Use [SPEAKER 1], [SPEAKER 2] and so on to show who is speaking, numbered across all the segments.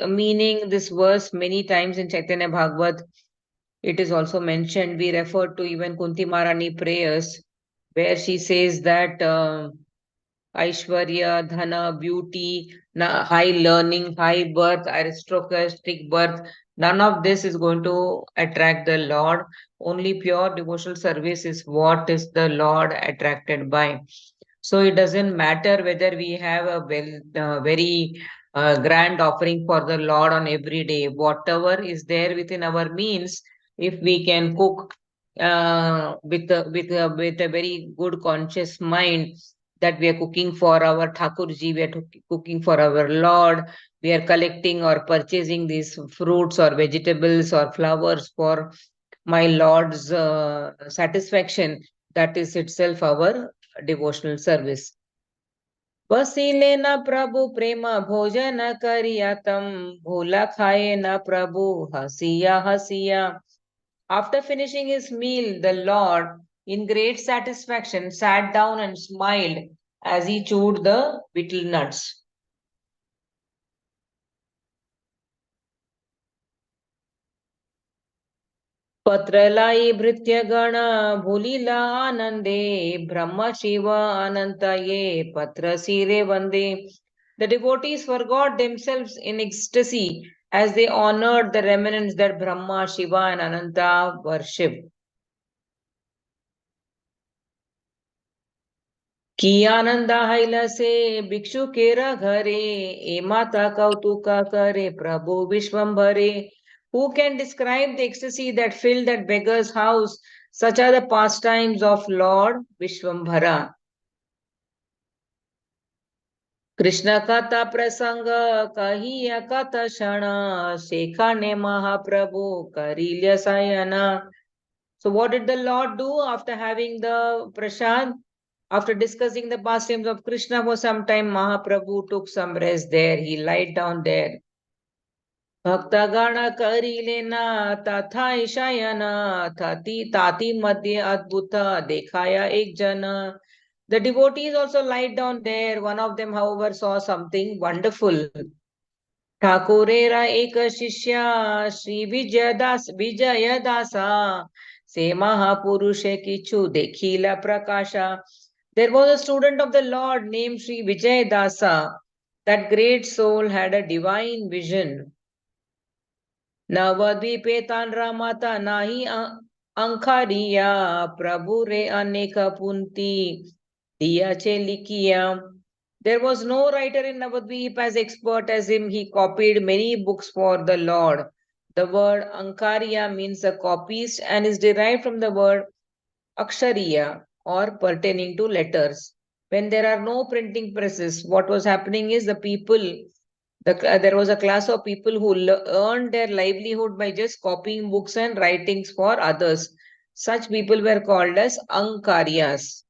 [SPEAKER 1] meaning this verse many times in Chaitanya Bhagavat. It is also mentioned. We refer to even Kunti Maharani prayers, where she says that Aishwarya, Dhana, beauty, high learning, high birth, aristocratic birth, none of this is going to attract the Lord. Only pure devotional service is what is the Lord attracted by. So it doesn't matter whether we have a very grand offering for the Lord on every day. Whatever is there within our means, if we can cook with a very good conscious mind, that we are cooking for our Thakurji, we are cooking for our Lord, we are collecting or purchasing these fruits or vegetables or flowers for my Lord's satisfaction. That is itself our devotional service. बसिले न प्रभु प्रेम भोजन करिया तम भूला खाए न प्रभु हसिया हसिया. After finishing his meal, the Lord, in great satisfaction, sat down and smiled as he chewed the betel nuts. पत्रलाई भृत्यगण भूलिला आनंदे ब्रह्म शिव अनंतये पत्र सिरे वंदे. The devotees forgot themselves in ecstasy as they honored the remnants that Brahma, Shiva, and Ananta worshipped. की आनंदा हैलसे भिक्षु केरा घरे ए माता कौतुका करे प्रभु विश्वंभरे. Who can describe the ecstasy that filled that beggar's house? Such are the pastimes of Lord Vishwambhara. Krishna कथा प्रसंग कहिया कथा क्षण शेखाने महाप्रभु करिल्य सयना. So what did the Lord do after having the prasad? After discussing the pastimes of Krishna for some time, Mahaprabhu took some rest there. He lied down there. Bhaktagana karilena tatha ishayana thati tati madhye adbhuta dekhaya ek jana. The devotees also lied down there. One of them, however, saw something wonderful. ठाकुरेरा एक शिष्य श्री विजयदासा से महापुरुष किछु देखिला प्रकाशा. There was a student of the Lord named Sri Vijayadasa. That great soul had a divine vision. नवद्वीपे तांड्रा माता नाही अंखारिया प्रभु रे अनेक पुंती दियाचे लिखिया. There was no writer in Navadvip as expert as him. He copied many books for the Lord. The word Ankariya means a copyist and is derived from the word Akshariya, or pertaining to letters. When there are no printing presses, what was happening is there was a class of people who earned their livelihood by just copying books and writings for others. Such people were called as Ankaryas.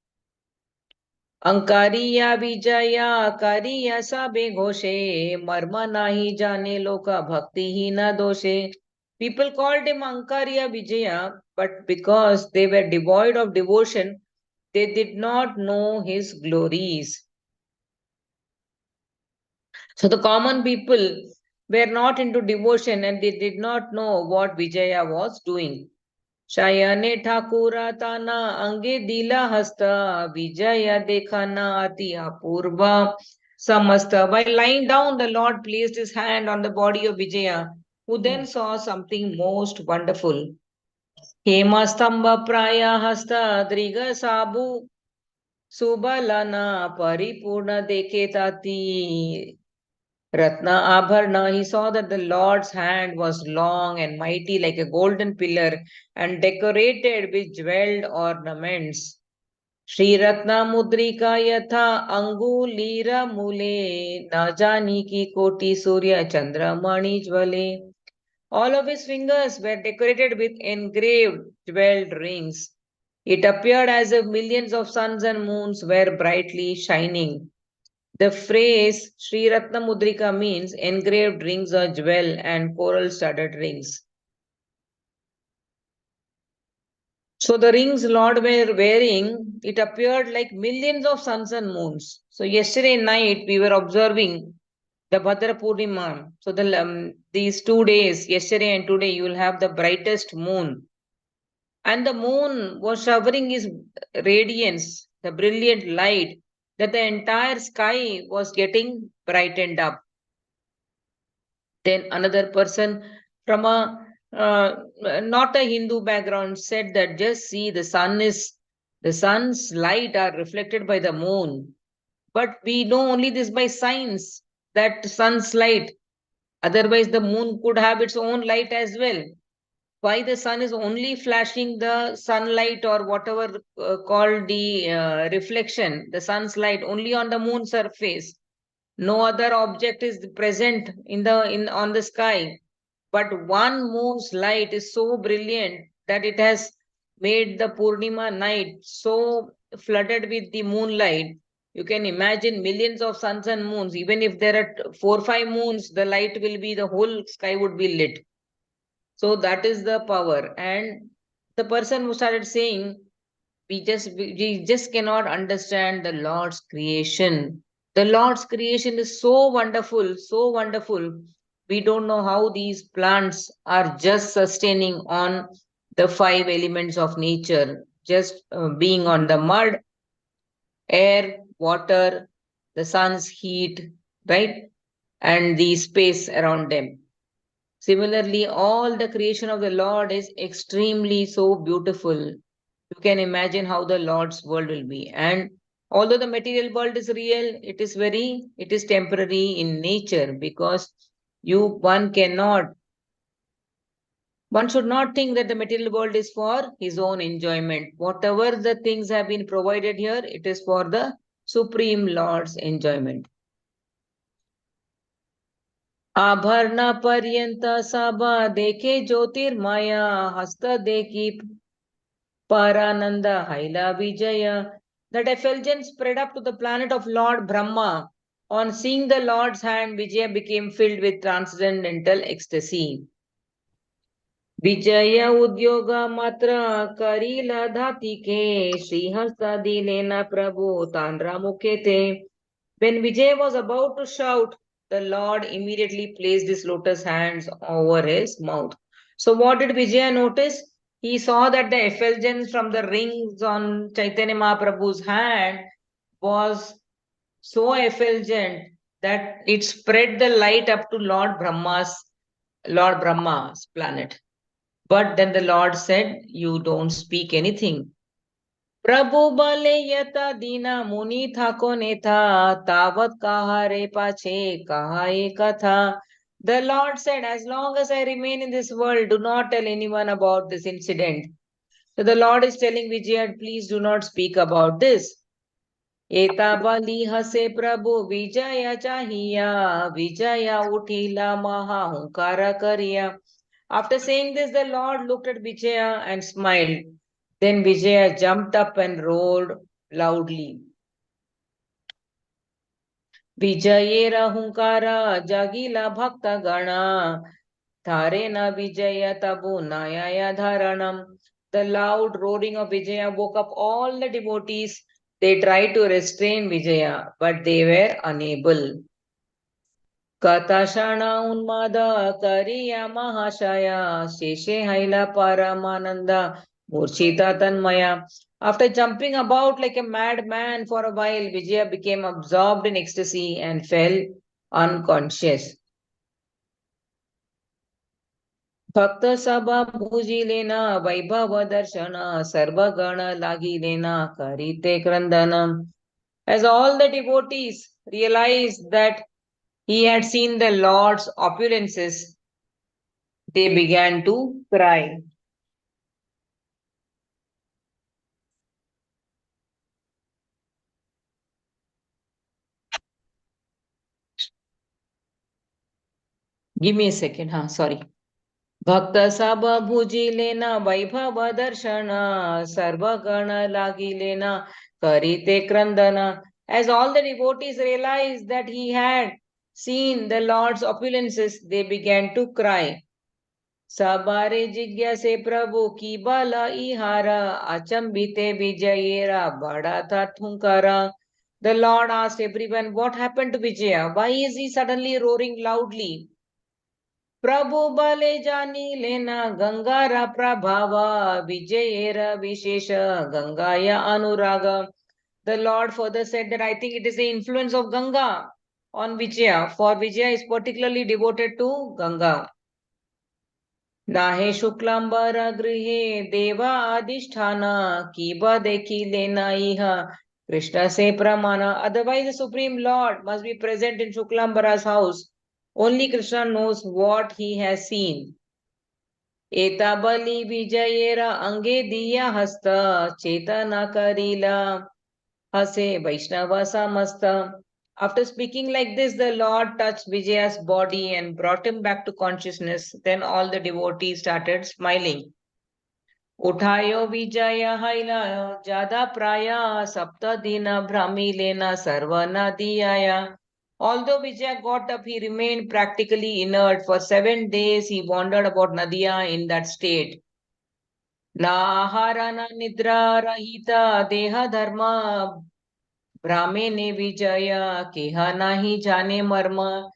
[SPEAKER 1] अंकारिया Vijaya करिया सबे घोषे मर्म नाही जाने लोका भक्ति ही न दोषे. People called him Ankariya Vijaya, but because they were devoid of devotion, they did not know his glories. So the common people were not into devotion and they did not know what Vijaya was doing. शयने ठाकुरा ताना अंगे दिला हस्ता विजय देखना अति अपूर्व समस्त. While lying down, the Lord placed his hand on the body of Vijaya, who then saw something most wonderful. हेमस्तंभ प्राय हस्त दृग साबु सुबलना परिपूर्ण देखे ताती Ratna Abharna. He saw that the Lord's hand was long and mighty like a golden pillar and decorated with jeweled ornaments. Shri Ratna Mudrika Yatha Angulira Mule Najani Ki Koti Surya Chandra Mani Jwale. All of his fingers were decorated with engraved jeweled rings. It appeared as if millions of suns and moons were brightly shining. The phrase Sri Ratna Mudrika means engraved rings or jewel and coral studded rings. So the rings Lord were wearing, it appeared like millions of suns and moons. So yesterday night we were observing the Bhadra Purnima. So these 2 days, yesterday and today, you will have the brightest moon. And the moon was showering his radiance, the brilliant light, that the entire sky was getting brightened up. Then another person from a not a Hindu background said that just see the sun's light are reflected by the moon. But we know only this by science that sun's light. Otherwise, the moon could have its own light as well. Why the sun is only flashing the sunlight or whatever called the reflection, the sun's light only on the moon surface. No other object is present in on the sky. But one moon's light is so brilliant that it has made the Purnima night so flooded with the moonlight. You can imagine millions of suns and moons. Even if there are 4 5 moons, the light will be, the whole sky would be lit. So that is the power. And the person who started saying, we just cannot understand the Lord's creation. The Lord's creation is so wonderful, so wonderful. We don't know how these plants are just sustaining on the 5 elements of nature, just being on the mud, air, water, the sun's heat, right? And the space around them. Similarly, all the creation of the Lord is extremely so beautiful. You can imagine how the Lord's world will be. And although the material world is real, it is temporary in nature, because one should not think that the material world is for his own enjoyment. Whatever the things have been provided here, it is for the Supreme Lord's enjoyment. आभरण पर्यंत सब देखे ज्योतिर्मया हस्त देखी Parananda Haila Vijaya. That effulgence spread up to the planet of Lord Brahma. On seeing the Lord's hand, Vijaya became filled with transcendental ecstasy. Vijaya Udyoga Matra Karila Dhatike Srihasta Dilena Prabhu Tandra Mukete. When Vijay was about to shout, the Lord immediately placed his lotus hands over his mouth. So, what did Vijaya notice? He saw that the effulgence from the rings on Chaitanya Mahaprabhu's hand was so effulgent that it spread the light up to Lord Brahma's planet. But then the Lord said, "You don't speak anything." प्रभु बले यता दीना मुनि थाको नेथा तावत कहा रे पाछे कहा ये कथा. The Lord said, as long as I remain in this world, do not tell anyone about this incident. So the Lord is telling Vijaya, please do not speak about this. एता बली हसे प्रभु विजय चाहिया विजय उठीला महाहुंकार करिया. After saying this, the Lord looked at Vijaya and smiled. Then Vijaya jumped up and roared loudly. Vijayera hunkara jagila bhakta gana tharena Vijaya tabu nayaya dharanam. The loud roaring of Vijaya woke up all the devotees. They tried to restrain Vijaya, but they were unable. Katashana unmada kariya mahashaya sheshe haila paramananda murchita tanmaya. After jumping about like a madman for a while, Vijaya became absorbed in ecstasy and fell unconscious. भक्त सभा भुजी लेना वैभव दर्शन सर्वगण लागी लेना करीते क्रंदनम. As all the devotees realized that he had seen the Lord's opulences, they began to cry. Give me a second, sorry. भक्त सब भुजी लेना वैभव दर्शन सर्वगण लागी लेना करीते क्रंदना. As all the devotees realized that he had seen the Lord's opulences, they began to cry. Sabare jigyase प्रभु की bala ihara achambite vijayera bada था थुंकारा. The Lord asked everyone, what happened to Vijaya? Why is he suddenly roaring loudly? Prabhu bale jani lena gangara prabhava vijayera vishesha gangaya anuraga. The Lord further said that I think it is the influence of Ganga on Vijaya, for Vijaya is particularly devoted to Ganga. Nahe Shuklambara Grihe Deva Adishthana Kiba Deki Lena Iha Krishna se Pramana. Otherwise, the Supreme Lord must be present in Shuklambara's house. Only Krishna knows what he has seen. Eta Bali Vijayera Ange Diya Hasta Chetana Karila Hase Vaishnava Samasta. After speaking like this, the Lord touched Vijaya's body and brought him back to consciousness. Then all the devotees started smiling. Uthayo Vijaya Haila Jada Praya Sapta Dina Brahmi Lena Sarvana Diyaya. Although Vijaya got up, he remained practically inert. For 7 days, he wandered about Nadia in that state. Na ahara na nidra rahita deha dharma Brahmene Vijaya keha nahi jane marma.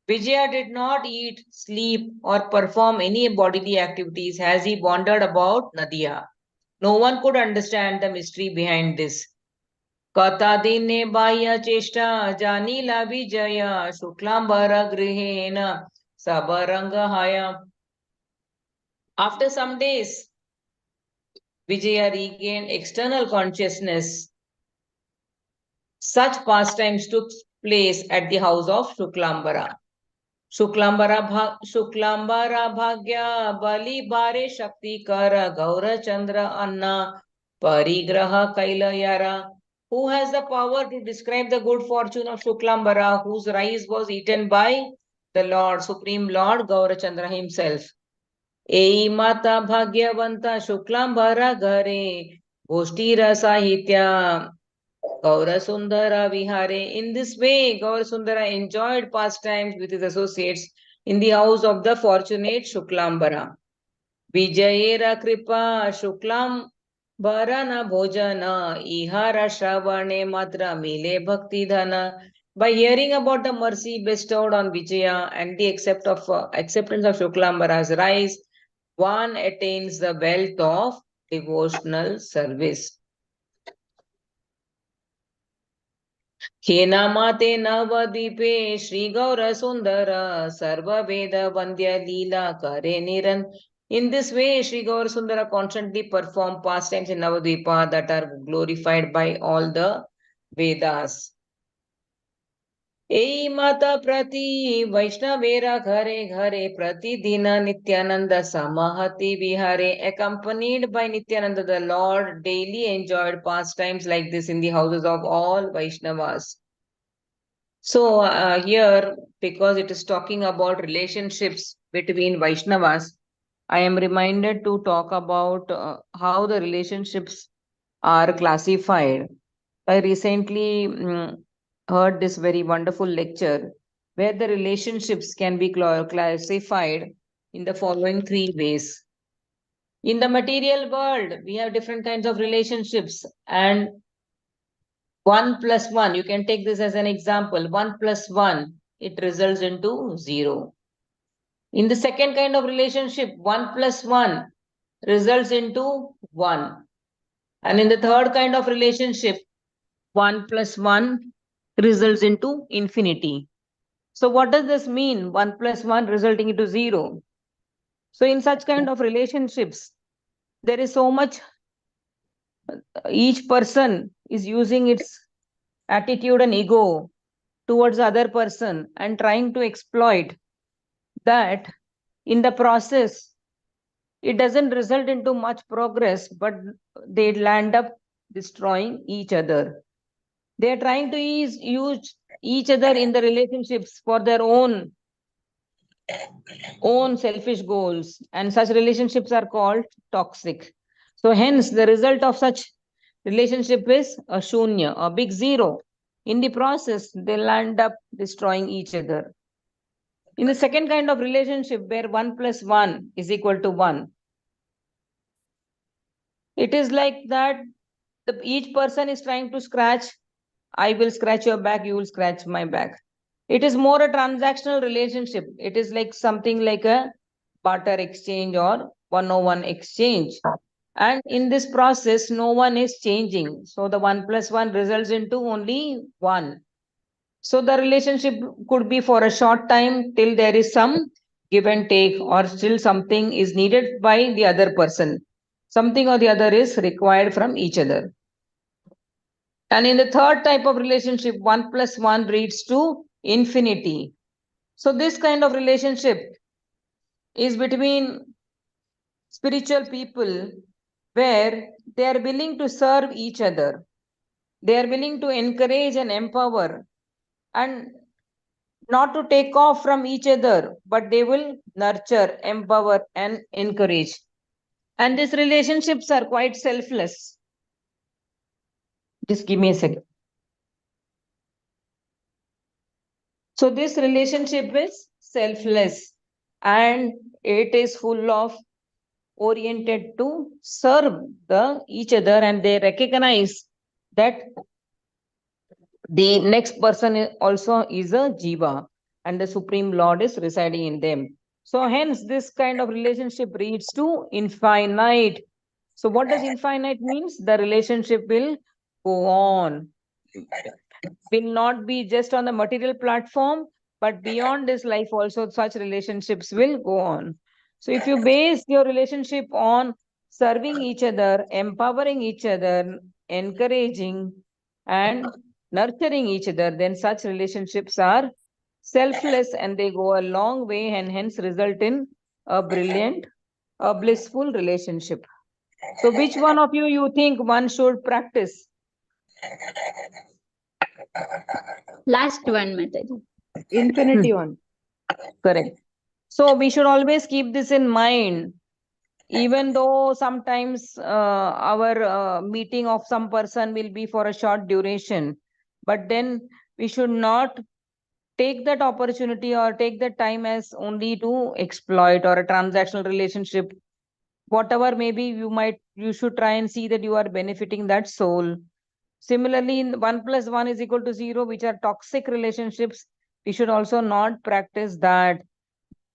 [SPEAKER 1] Vijaya did not eat, sleep, or perform any bodily activities as he wandered about Nadia. No one could understand the mystery behind this. Kata dine bhaya cheshta janila Vijaya shuklambara grihena sabaranga haya. After some days, Vijaya regained external consciousness. Such pastimes took place at the house of Shuklambara. Shuklambara Bhagya Bali Bare Shakti Kara Gaura Chandra Anna Parigraha Kailayara. Who has the power to describe the good fortune of Shuklambara, whose rice was eaten by the Lord, Supreme Lord Gaurachandra himself? Ei Mata Bhagyavanta Shuklambara Gare Goshtira Sahitya Gaurasundara Vihare. In this way, Gaurasundara enjoyed pastimes with his associates in the house of the fortunate Shuklambara. Vijayera Kripa Shuklam Bharana Bhojana Ihara Shravane Matra Mile Bhakti Dhana. By hearing about the mercy bestowed on Vijaya and the acceptance of Shuklambara's rise, one attains the wealth of devotional service. Khenamate Navadvipe Sri Gaura Sundara Sarva Veda Vandya Leela Kare Niran. In this way, Sri Gaura Sundara constantly performed pastimes in Navadvipa that are glorified by all the Vedas. Ei Mata Prati Vaishnavera Ghare Ghare Prati Dina Nityananda Samahati Vihare. Accompanied by Nityananda, the Lord daily enjoyed pastimes like this in the houses of all Vaishnavas. So here, because it is talking about relationships between Vaishnavas, I am reminded to talk about how the relationships are classified. I recently heard this very wonderful lecture where the relationships can be classified in the following three ways. In the material world, we have different kinds of relationships, and 1 plus 1, you can take this as an example. 1 plus 1, it results into 0. In the second kind of relationship, 1 plus 1 results into 1. And in the third kind of relationship, 1 plus 1 results into infinity. So what does this mean? 1 plus 1 resulting into 0. So in such kind of relationships, there is so much, each person is using its attitude and ego towards the other person and trying to exploit that. In the process, it doesn't result into much progress, but they land up destroying each other. They are trying to use each other in the relationships for their own selfish goals, and such relationships are called toxic. So hence the result of such relationship is a shunya, a big zero. In the process, they land up destroying each other. In the second kind of relationship where 1 plus 1 is equal to 1, it is like that each person is trying to scratch I will scratch your back, you will scratch my back. It is more a transactional relationship. It is like something like a barter exchange or one-on-one exchange. And in this process, no one is changing. So the 1 plus 1 results into only 1. So the relationship could be for a short time till there is some give and take, or still something is needed by the other person. Something or the other is required from each other. And in the third type of relationship, 1 plus 1 leads to infinity. So this kind of relationship is between spiritual people where they are willing to serve each other. They are willing to encourage and empower and not to take off from each other, but they will nurture, empower, and encourage. And these relationships are quite selfless. Just give me a second. So, this relationship is selfless and it is full of oriented to serve the each other, and they recognize that the next person also is a jiva and the supreme lord is residing in them. So hence this kind of relationship leads to infinite. So what does infinite means? The relationship will go on, will not be just on the material platform, but beyond this life also such relationships will go on. So if you base your relationship on serving each other, empowering each other, encouraging and nurturing each other, then such relationships are selfless and they go a long way and hence result in a brilliant, a blissful relationship. So which one of you think one should practice?
[SPEAKER 2] Last one, Mataji.
[SPEAKER 3] Infinity one.
[SPEAKER 1] Correct. So we should always keep this in mind. Even though sometimes our meeting of some person will be for a short duration, but then we should not take that opportunity or take that time as only to exploit or a transactional relationship. Whatever maybe you should try and see that you are benefiting that soul. Similarly, in 1 plus 1 is equal to 0, which are toxic relationships, we should also not practice that.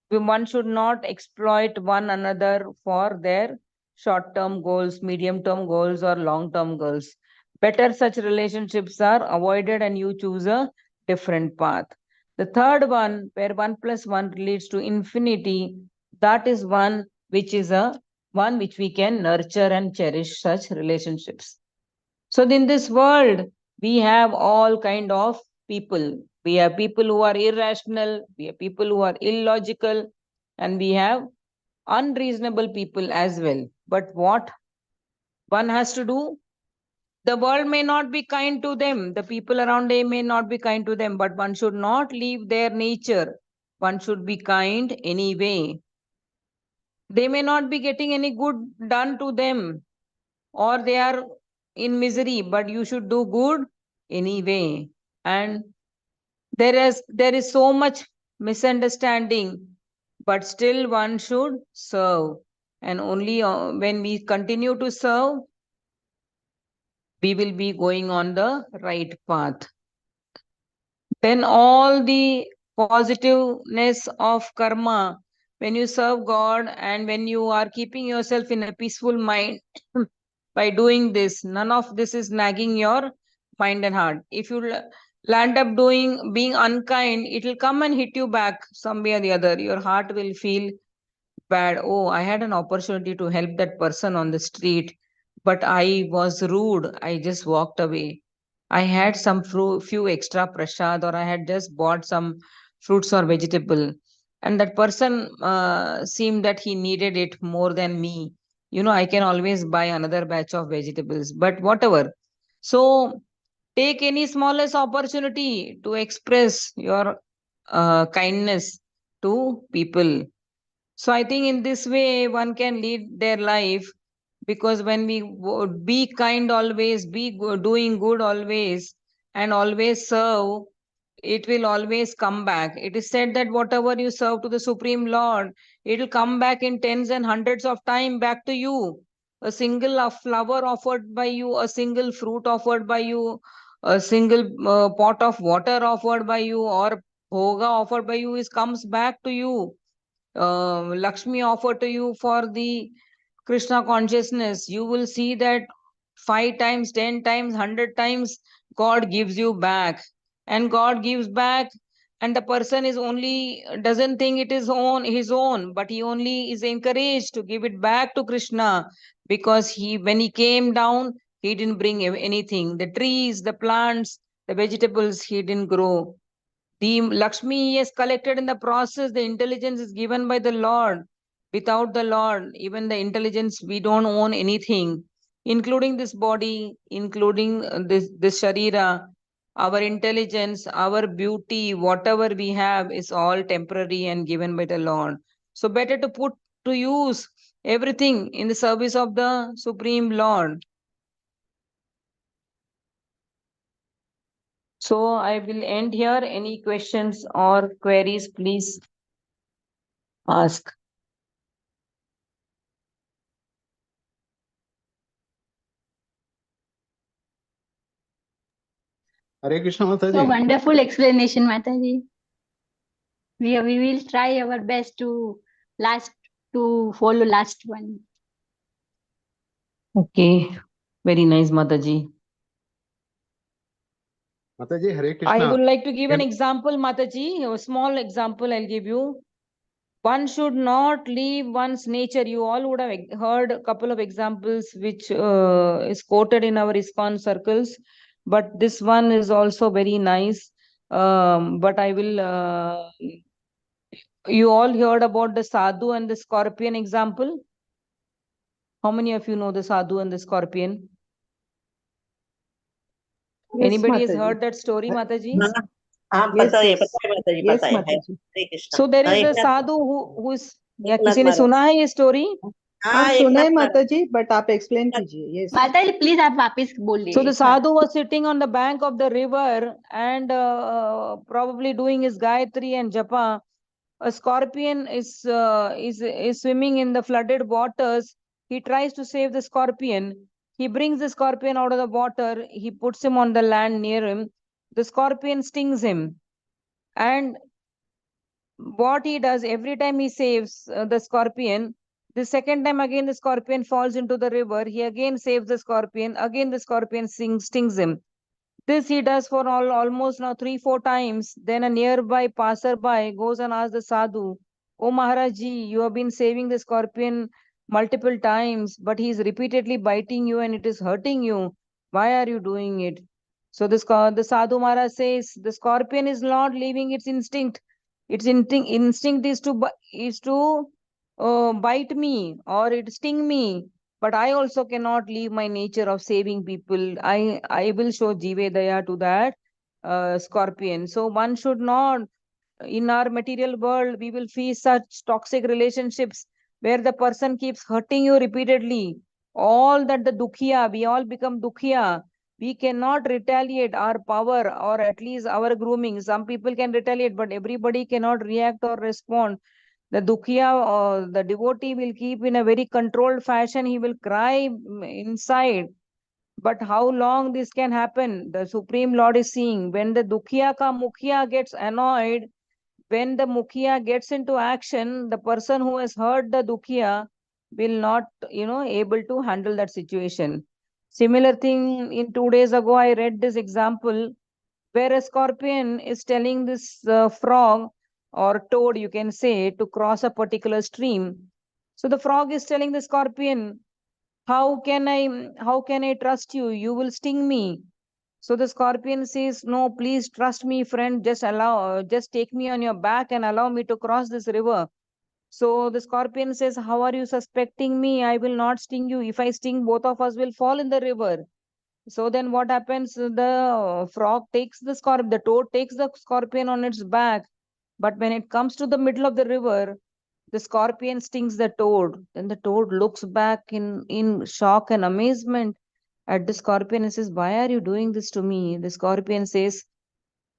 [SPEAKER 1] One should not exploit one another for their short term goals, medium term goals, or long term goals. Better such relationships are avoided and you choose a different path. The third one, where 1 plus 1 leads to infinity, that is one which we can nurture and cherish such relationships. So in this world, we have all kind of people. We have people who are irrational, we have people who are illogical, and we have unreasonable people as well. But what one has to do? The world may not be kind to them, the people around them may not be kind to them, but one should not leave their nature. One should be kind anyway. They may not be getting any good done to them, or they are in misery, but you should do good anyway. And there is so much misunderstanding, but still one should serve. And only when we continue to serve, we will be going on the right path. Then all the positiveness of karma, when you serve God and when you are keeping yourself in a peaceful mind by doing this, none of this is nagging your mind and heart. If you land up doing being unkind, it will come and hit you back some way or the other. Your heart will feel bad. Oh, I had an opportunity to help that person on the street, but I was rude. I just walked away. I had some few extra prasad, or I had just bought some fruits or vegetable, and that person seemed that he needed it more than me. I can always buy another batch of vegetables, but whatever. So take any smallest opportunity to express your kindness to people. So I think in this way one can lead their life, because when we be kind always, be doing good always, and always serve, it will always come back. It is said that whatever you serve to the Supreme Lord, it will come back in tens and hundreds of time back to you. A single flower offered by you, a single fruit offered by you, a single pot of water offered by you or bhoga offered by you is comes back to you. Lakshmi offered to you for the Krishna consciousness, you will see that 5 times, 10 times, 100 times God gives you back. And God gives back, and the person is only doesn't think it is his own, but he only is encouraged to give it back to Krishna, because he when he came down, he didn't bring anything. The trees, the plants, the vegetables, he didn't grow. The Lakshmi is collected in the process. The intelligence is given by the Lord. Without the Lord, even the intelligence, we don't own anything, including this body, including this Sharira. Our intelligence, our beauty, whatever we have is all temporary and given by the Lord. So better to put to use everything in the service of the Supreme Lord. So I will end here. Any questions or queries, please ask.
[SPEAKER 3] Hare Krishna Mataji.
[SPEAKER 2] So wonderful explanation, Mataji. We will try our best to follow last one.
[SPEAKER 1] Okay, very nice, Mataji.
[SPEAKER 3] Mataji, Hare Krishna.
[SPEAKER 1] I would like to give an example, Mataji. A small example I'll give you. One should not leave one's nature. You all would have heard a couple of examples which is quoted in our ISKCON circles, but this one is also very nice. But I will. You all heard about the sadhu and the scorpion example? How many of you know the sadhu and the scorpion?
[SPEAKER 4] Yes,
[SPEAKER 1] Anybody has
[SPEAKER 4] Mataji.
[SPEAKER 1] heard that story, Mataji?
[SPEAKER 4] हाँ,
[SPEAKER 5] Yes,
[SPEAKER 4] पता है
[SPEAKER 5] yes.
[SPEAKER 4] पता है माताजी
[SPEAKER 5] Yes,
[SPEAKER 4] पता है
[SPEAKER 5] Mataji.
[SPEAKER 4] Hare Krishna
[SPEAKER 1] So there is
[SPEAKER 4] एक
[SPEAKER 1] a
[SPEAKER 4] minute
[SPEAKER 1] sadhu who is. या
[SPEAKER 4] एक मिनट
[SPEAKER 1] किसी ने
[SPEAKER 4] मारो
[SPEAKER 1] सुना है ये story?
[SPEAKER 4] हाँ
[SPEAKER 5] हाँ
[SPEAKER 4] एक
[SPEAKER 5] सुना है
[SPEAKER 4] मिनट मारो
[SPEAKER 5] माताजी, बट आप एक्सप्लेन कीजिए. Yes.
[SPEAKER 2] माताजी प्लीज आप वापस बोलिए.
[SPEAKER 1] So the sadhu was sitting on the bank of the river and probably doing his Gayatri and Japa. A scorpion is swimming in the flooded waters. He tries to save the scorpion. He brings the scorpion out of the water. He puts him on the land near him. The scorpion stings him. And what he does, every time he saves the scorpion, the second time again the scorpion falls into the river. He again saves the scorpion. Again the scorpion stings him. This he does for almost now 3-4 times. Then a nearby passerby goes and asks the sadhu, "Oh Maharaji, you have been saving the scorpion multiple times, but he is repeatedly biting you and it is hurting you. Why are you doing it?" So the sadhu Maharaj says, the scorpion is not leaving its instinct. Its instinct is to bite me or it sting me. But I also cannot leave my nature of saving people. I will show Jive Daya to that scorpion. So one should not, in our material world, we will face such toxic relationships where the person keeps hurting you repeatedly. All that the dukhiya, we all become dukhiya. We cannot retaliate our power or at least our grooming. Some people can retaliate, but everybody cannot react or respond. The dukhiya or the devotee will keep in a very controlled fashion. He will cry inside. But how long this can happen? The Supreme Lord is seeing. When the dukhiya ka mukhiya gets annoyed, when the mukhiya gets into action, the person who has heard the dukhiya will not, able to handle that situation. Similar thing in 2 days ago, I read this example where a scorpion is telling this frog or toad, you can say, to cross a particular stream. So the frog is telling the scorpion, how can I trust you? You will sting me. So the scorpion says, "No, please trust me, friend. Just take me on your back and allow me to cross this river." So the scorpion says, "How are you suspecting me? I will not sting you. If I sting, both of us will fall in the river." So then what happens? The frog takes the toad takes the scorpion on its back. But when it comes to the middle of the river, the scorpion stings the toad. Then the toad looks back in shock and amazement at the scorpion and says, "Why are you doing this to me?" The scorpion says,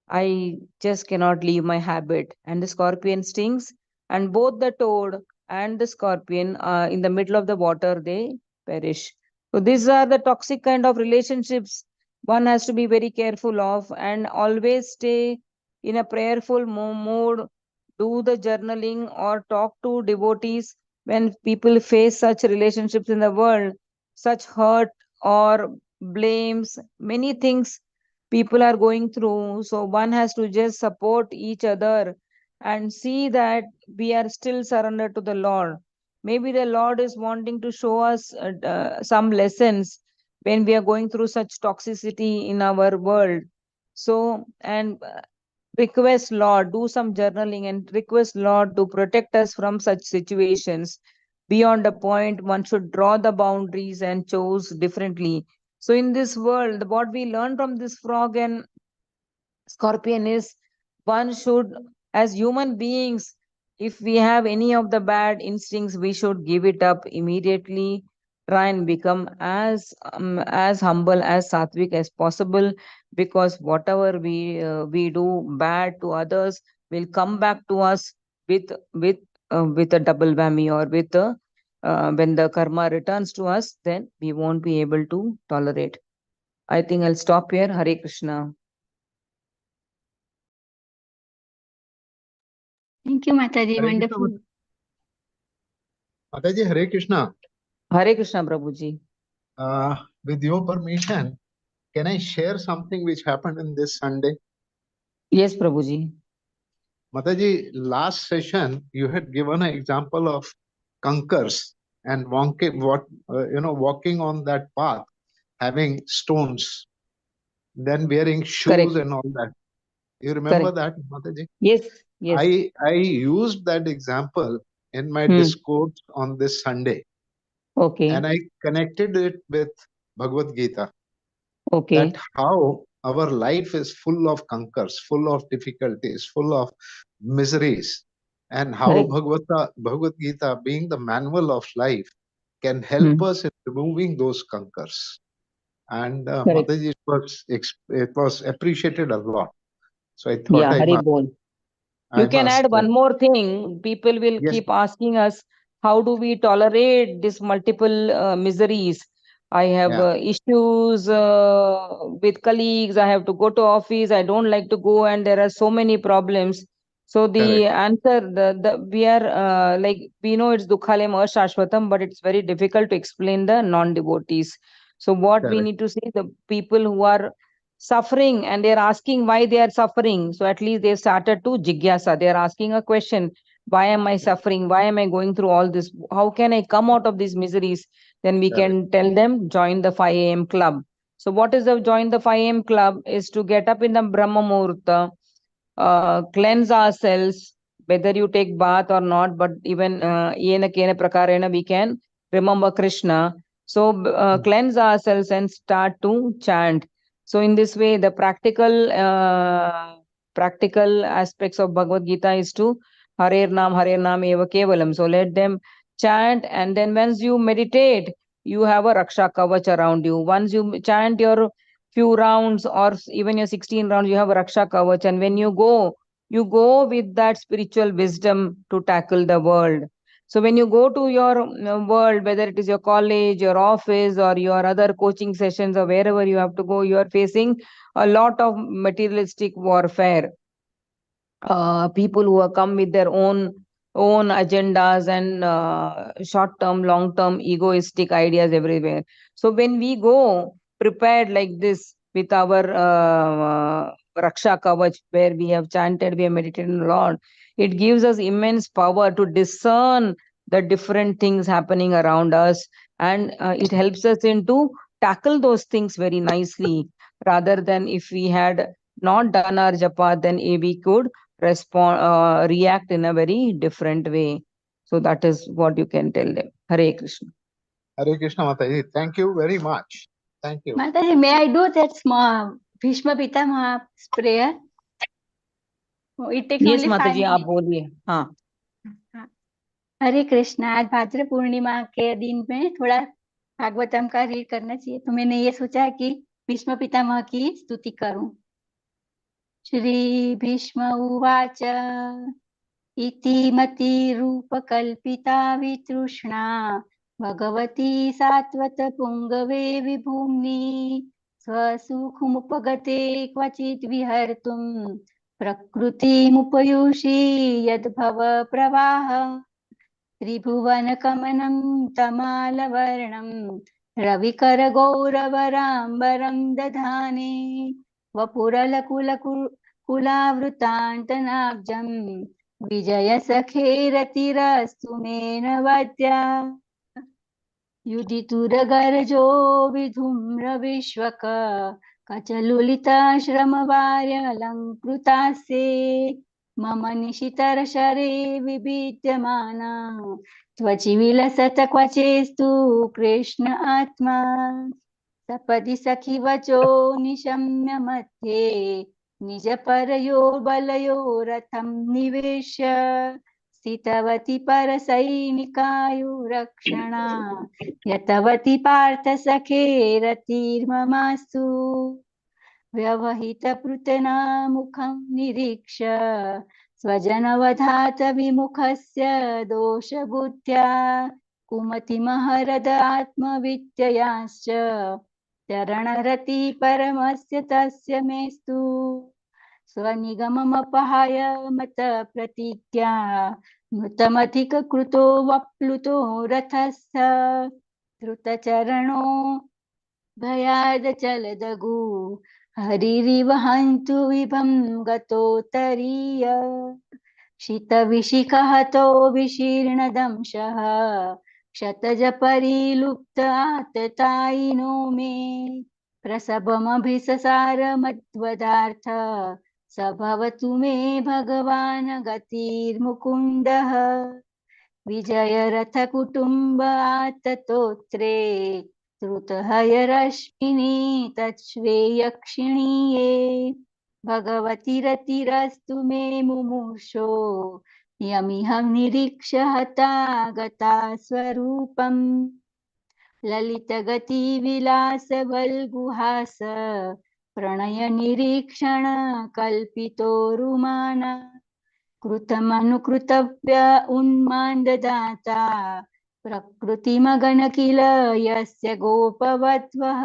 [SPEAKER 1] "I just cannot leave my habit." And the scorpion stings, and both the toad and the scorpion in the middle of the water, they perish. So these are the toxic kind of relationships one has to be very careful of, and always stay in a prayerful mood, do the journaling or talk to devotees when people face such relationships in the world, such hurt or blames, many things people are going through. So one has to just support each other and see that we are still surrendered to the Lord. Maybe the Lord is wanting to show us some lessons when we are going through such toxicity in our world. So, and request Lord, do some journaling and request Lord to protect us from such situations. Beyond a point, one should draw the boundaries and choose differently. So, in this world, what we learn from this frog and scorpion is one should, as human beings, if we have any of the bad instincts, we should give it up immediately. Try and become as humble, as sattvic as possible, because whatever we do bad to others will come back to us with with a double whammy, or with a when the karma returns to us, then we won't be able to tolerate. I think I'll stop here. Hare Krishna.
[SPEAKER 2] Thank you, Mataji.
[SPEAKER 3] Hare Krishna,
[SPEAKER 2] Wonderful.
[SPEAKER 3] Mataji, Hare Krishna.
[SPEAKER 1] Hare Krishna, Prabhuji.
[SPEAKER 3] With your permission, can I share something which happened in this Sunday?
[SPEAKER 1] Yes, Prabhuji.
[SPEAKER 3] Mataji, last session you had given an example of conquers and walking on that path, having stones, then wearing shoes
[SPEAKER 1] Correct.
[SPEAKER 3] and all that. You remember
[SPEAKER 1] Correct.
[SPEAKER 3] that, Mataji?
[SPEAKER 1] Yes. Yes.
[SPEAKER 3] I used that example in my
[SPEAKER 1] Hmm.
[SPEAKER 3] discourse on this Sunday,
[SPEAKER 1] Okay.
[SPEAKER 3] and I connected it with Bhagavad Gita.
[SPEAKER 1] Okay.
[SPEAKER 3] That how our life is full of conquers, full of difficulties, full of miseries, and how
[SPEAKER 1] Correct.
[SPEAKER 3] Bhagavad Gita, being the manual of life, can help
[SPEAKER 1] Hmm.
[SPEAKER 3] us in removing those conquers. And
[SPEAKER 1] Correct.
[SPEAKER 3] Mataji, it was appreciated a lot. So I thought
[SPEAKER 1] Yeah, Hari Bol.
[SPEAKER 3] I
[SPEAKER 1] You can
[SPEAKER 3] must
[SPEAKER 1] add one more thing. People will
[SPEAKER 3] yes,
[SPEAKER 1] keep asking us, how do we tolerate these multiple miseries? I have
[SPEAKER 3] yeah,
[SPEAKER 1] issues with colleagues. I have to go to office. I don't like to go, and there are so many problems. So the
[SPEAKER 3] correct,
[SPEAKER 1] answer, the we are like, we know it's Dukhalem Ashashvatam, but it's very difficult to explain the non-devotees. So what we
[SPEAKER 3] correct,
[SPEAKER 1] need to see, the people who are suffering and they're asking why they are suffering, so at least they've started to jigyasa, they're asking a question, why am I suffering, why am I going through all this, how can I come out of these miseries? Then we
[SPEAKER 3] correct,
[SPEAKER 1] can tell them, join the 5 a.m. club. So what is the join the 5 a.m. club is to get up in the Brahma Muhurta, cleanse ourselves, whether you take bath or not, but even yena kena prakarena we can remember Krishna. So cleanse ourselves and start to chant. So in this way, the practical aspects of Bhagavad Gita is to Harer Nam Eva Kevalam. So let them chant, and then once you meditate, you have a Raksha Kavach around you. Once you chant your few rounds, or even your 16 rounds, you have Raksha Kavach. And when you go with that spiritual wisdom to tackle the world. So when you go to your world, whether it is your college, your office, or your other coaching sessions, or wherever you have to go, you are facing a lot of materialistic warfare. People who have come with their own agendas and short term, long term, egoistic ideas everywhere. So when we go prepared like this with our Raksha Kavach, where we have chanted, we have meditated a lot, it gives us immense power to discern the different things happening around us, and it helps us into tackle those things very nicely, rather than if we had not done our japa, then we could react in a very different way. So that is what you can tell them. Hare Krishna.
[SPEAKER 3] Hare Krishna, Mataji. Thank you very much. Thank you.
[SPEAKER 2] Mataji, may I do that small Bhishma Pitamaha's prayer? Oh, it takes
[SPEAKER 1] Yes,
[SPEAKER 2] only 5
[SPEAKER 1] Mataji, आप
[SPEAKER 2] minutes.
[SPEAKER 1] बोलिए. हाँ.
[SPEAKER 2] हरे कृष्णा, आज भाद्र पूर्णिमा के दिन में थोड़ा भागवतम का read करना चाहिए, तो मैंने ये सोचा कि भीष्म पितामह की स्तुति करूं. श्री भीष्म उवाच इति मति रूपकल्पिता वितृष्णा भगवती सात्वत पुंगवे विभूम्नि स्वसुखमुपगते क्वचित् विहर्तुं प्रकृतिमुपयुषि यद्भव प्रवाह त्रिभुवनकमनं तमालवर्णं रविकरगौरवराम्बरं दधाने वपुरलकुलकुलावृतान्तनाब्जं विजयसखेरतिरस्तु मेन वद्या युदितुरगर्जो विधूम्रविश्वक कचलुलिताश्रमवार्यलङ्कृतास्ये मम निशितरशरे विविद्यमाना त्वचि विलसत क्वचेस्तु कृष्ण आत्मा सपदि सखि वचो निशम्य मध्ये निजपरयो बलयो रथं निवेश्य स्थितवती परसैनिकायुरक्षणा यतवती पार्थ सखेरतिर्ममास्तु व्यवहितपृतना मुखं निरीक्ष्य स्वजनवधात विमुखस्य दोषबुद्ध्या कुमतिमहरद आत्मविद्ययाश्च चरणरति परमस्य तस्य मेस्तु स्वनिगममपहाय मत प्रतिज्ञा मृतमधिककृतो वप्लुतो रथस्थ धृतचरणो भयादचलदगु हरिरिव हन्तु विभं गतोत्तरीय शीतविशिखहतो विशीर्णदंशः क्षतजपरिलुप्त आततायिनो मे प्रसभमभिससारमद्वदार्थ स भवतु मे भगवान् गतिर्मुकुन्दः विजयरथकुटुम्ब आततोत्रे श्रुतहयरश्मिनि तच्छ्रेयक्षिणीये भगवति रतिरस्तु मे मुमुक्षो यमिहं निरीक्ष्य हता गता स्वरूपम् ललितगतिविलासवल्गुहास प्रणय निरीक्षण कल्पितोरुमाना कृतमनुकृतव्य उन्मान्ददाता प्रकृतिमगन किल यस्य गोपवध्वः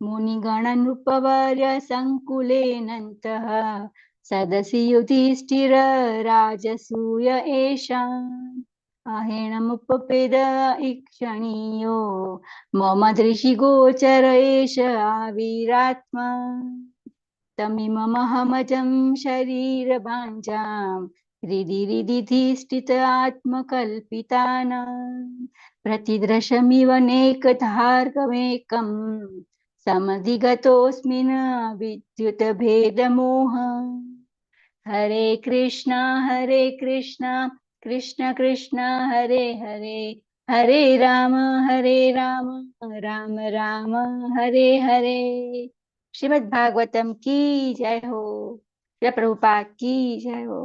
[SPEAKER 2] मुनिगणनृपवर्य संकुलेनन्तः सदसि युधिष्ठिर राजसूय एषाम् आहेणमुपपेद इक्षणीयो मम दृशिगोचर एष आविरात्मा तमिममहमजं शरीरभाञ्जां हृदि आत्मकल्पितानां प्रतिदृशमिव नेकधार्गमेकं समधिगतोऽस्मिन् विद्युतभेदमोह हरे कृष्णा कृष्ण कृष्ण हरे हरे हरे राम राम राम हरे हरे। श्रीमद् भागवतम की जय हो। श्री प्रभुपाद की जय हो।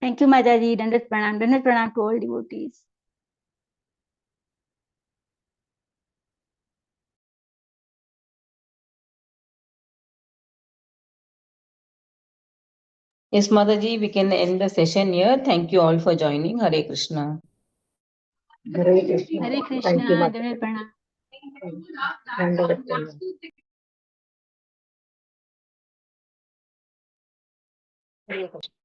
[SPEAKER 2] थैंक यू माता ji. Dandavat pranam to all devotees.
[SPEAKER 1] Yes, Mataji, we can end the session here. Thank you all for joining. Hare Krishna.
[SPEAKER 5] Hare Krishna.
[SPEAKER 2] Hare
[SPEAKER 5] Thank you,
[SPEAKER 2] Krishna
[SPEAKER 5] Mata.
[SPEAKER 2] दंडवत प्रणाम।
[SPEAKER 5] Dandavad pranam.
[SPEAKER 2] हरे कृष्ण।